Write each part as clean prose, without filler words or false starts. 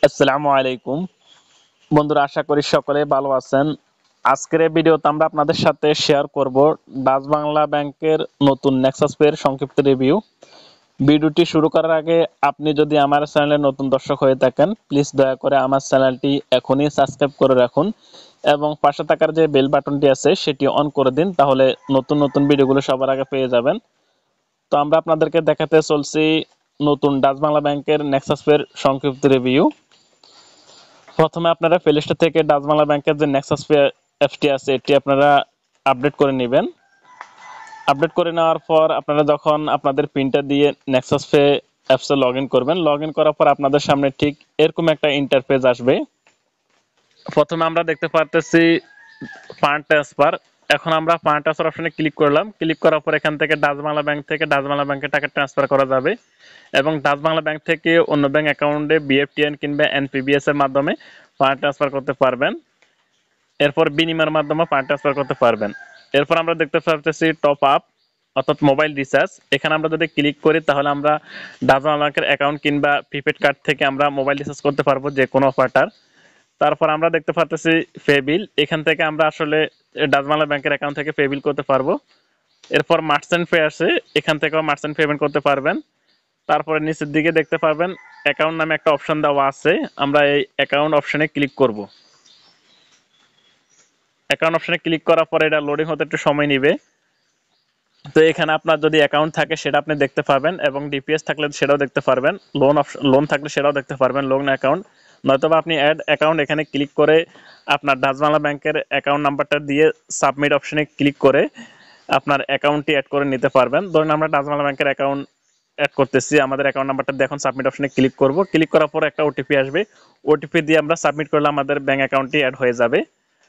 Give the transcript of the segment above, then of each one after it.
আসসালামু আলাইকুম বন্ধুরা, আশা করি সকলে ভালো আছেন। আজকের এই ভিডিওতে আমরা আপনাদের সাথে শেয়ার করব ডাচ বাংলা ব্যাংকের নতুন নেক্সাস পে এর সংক্ষিপ্ত রিভিউ। ভিডিওটি শুরু করার আগে আপনি যদি আমার চ্যানেলের নতুন দর্শক হয়ে থাকেন, প্লিজ দয়া করে আমার চ্যানেলটি এখনই সাবস্ক্রাইব করে রাখুন এবং পাশে থাকার যে বেল বাটনটি আছে সেটি অন করে দিন, তাহলে নতুন নতুন ভিডিওগুলো সবার আগে পেয়ে যাবেন। তো আমরা আপনাদেরকে দেখাতে চলছি নতুন ডাচ বাংলা ব্যাংকের নেক্সাস পে এর সংক্ষিপ্ত রিভিউ। প্রথমে আপনারা প্লে স্টোর থেকে ডাচ বাংলা ব্যাংকের যে নেক্সাস পে অ্যাপটি আছে এটি আপনারা আপডেট করে নেবেন। আপডেট করে নেওয়ার পর আপনারা যখন আপনাদের পিনটা দিয়ে নেক্সাস পে অ্যাপসে লগ ইন করবেন, লগ ইন করার পর আপনাদের সামনে ঠিক এরকম একটা ইন্টারফেস আসবে। প্রথমে আমরা দেখতে পারতেছি ফান্ড ট্রান্সফার। এখন আমরা ফান্ড ট্রান্সফার অপশনে ক্লিক করলাম। ক্লিক করার পর এখান থেকে ডাচ বাংলা ব্যাংক থেকে ডাচ বাংলা ব্যাংকে টাকা ট্রান্সফার করা যাবে এবং ডাচ বাংলা ব্যাংক থেকে অন্য ব্যাংক অ্যাকাউন্টে বিএফটিএন কিংবা এনপিবিএস এর মাধ্যমে ফান্ড ট্রান্সফার করতে পারবেন। এরপর বিনিময়ের মাধ্যমে ফান্ড ট্রান্সফার করতে পারবেন। এরপর আমরা দেখতে পাচ্ছি টপ আপ অর্থাৎ মোবাইল রিচার্জ। এখানে আমরা যদি ক্লিক করি তাহলে আমরা ডাচ বাংলা ব্যাংকের অ্যাকাউন্ট কিংবা প্রিপেড কার্ড থেকে আমরা মোবাইল রিচার্জ করতে পারবো যে কোনো অপারেটর। তারপর আমরা দেখতে পাচ্ছি পে বিল। এখান থেকে আমরা আসলে ডাচ বাংলা ব্যাংকের অ্যাকাউন্ট থেকে পে বিল করতে পারবো। এরপর মার্চেন্ট পে আছে, এখান থেকেও মার্চেন্ট পেমেন্ট করতে পারবেন। তারপরে নিচের দিকে দেখতে পারবেন অ্যাকাউন্ট নামে একটা অপশন দেওয়া আছে, আমরা এই অ্যাকাউন্ট অপশনে ক্লিক করব। অ্যাকাউন্ট অপশনে ক্লিক করার পরে এটা লোডিং হতে একটু সময় নেবে। তো এখানে আপনার যদি অ্যাকাউন্ট থাকে সেটা আপনি দেখতে পাবেন এবং ডিপিএস থাকলে সেটাও দেখতে পারবেন, লোন থাকলে সেটাও দেখতে পারবেন, লোন অ্যাকাউন্ট। নয়তোবা আপনি অ্যাড অ্যাকাউন্ট এখানে ক্লিক করে আপনার ডাচ বাংলা ব্যাংকের অ্যাকাউন্ট নাম্বারটা দিয়ে সাবমিট অপশনে ক্লিক করে আপনার অ্যাকাউন্টটি অ্যাড করে নিতে পারবেন। ধরুন আমরা ডাচ বাংলা ব্যাংকের অ্যাকাউন্ট অ্যাড করতেছি, আমাদের অ্যাকাউন্ট নাম্বারটা দিয়ে এখন সাবমিট অপশনে ক্লিক করব। ক্লিক করার পর একটা ওটিপি আসবে, ওটিপি দিয়ে আমরা সাবমিট করলে আমাদের ব্যাংক অ্যাকাউন্টটি অ্যাড হয়ে যাবে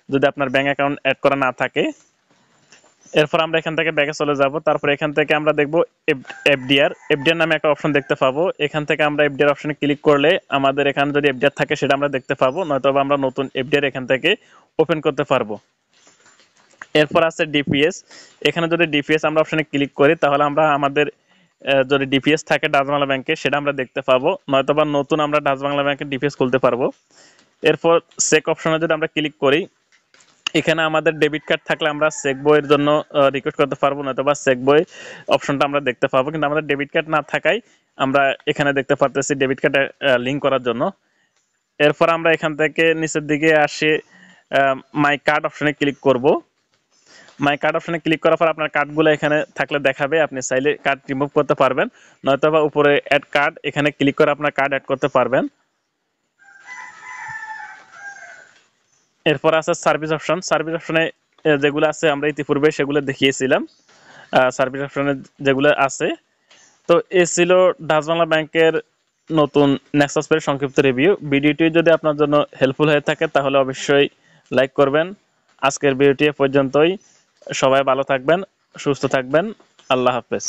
যদি আপনার ব্যাংক অ্যাকাউন্ট অ্যাড করা না থাকে। এরপর আমরা এখান থেকে ব্যাকে চলে যাব। তারপর এখান থেকে আমরা দেখব এফডিআর নামে একটা অপশন দেখতে পাবো। এখান থেকে আমরা এফডিআর অপশনে ক্লিক করলে আমাদের এখানে যদি এফডিআর থাকে সেটা আমরা দেখতে পাবো, নয়তো আমরা নতুন এফডিআর এখান থেকে ওপেন করতে পারবো। এরপর আছে ডিপিএস। এখানে যদি ডিপিএস আমরা অপশনে ক্লিক করি তাহলে আমরা আমাদের যদি ডিপিএস থাকে ডাচ বাংলা ব্যাংকে সেটা আমরা দেখতে পাবো, নয়তোবা নতুন আমরা ডাচ বাংলা ব্যাংকে ডিপিএস খুলতে পারবো। এরপর চেক অপশনে যদি আমরা ক্লিক করি, এখানে আমাদের ডেবিট কার্ড থাকলে আমরা চেক বইয়ের জন্য রিকোয়েস্ট করতে পারবো, নয়তোবা চেক বই অপশনটা আমরা দেখতে পাবো। কিন্তু আমাদের ডেবিট কার্ড না থাকায় আমরা এখানে দেখতে পারতেছি ডেবিট কার্ড লিঙ্ক করার জন্য। এরপর আমরা এখান থেকে নিচের দিকে আসে মাই কার্ড অপশনে ক্লিক করব। মাই কার্ড অপশনে ক্লিক করার পর আপনার কার্ডগুলো এখানে থাকলে দেখাবে, আপনি চাইলে কার্ড রিমুভ করতে পারবেন, নয়তোবা উপরে অ্যাড কার্ড এখানে ক্লিক করে আপনার কার্ড অ্যাড করতে পারবেন। এরপর আছে সার্ভিস অপশন। সার্ভিস অপশনে যেগুলো আছে আমরা ইতিপূর্বে সেগুলো দেখিয়েছিলাম, সার্ভিস অপশনে যেগুলো আছে। তো এ ছিল ডাচ বাংলা ব্যাংকের নতুন নেক্সাস পে এর সংক্ষিপ্ত রিভিউ। ভিডিওটি যদি আপনার জন্য হেল্পফুল হয়ে থাকে তাহলে অবশ্যই লাইক করবেন। আজকের ভিডিওটি এ পর্যন্তই। সবাই ভালো থাকবেন, সুস্থ থাকবেন। আল্লাহ হাফেজ।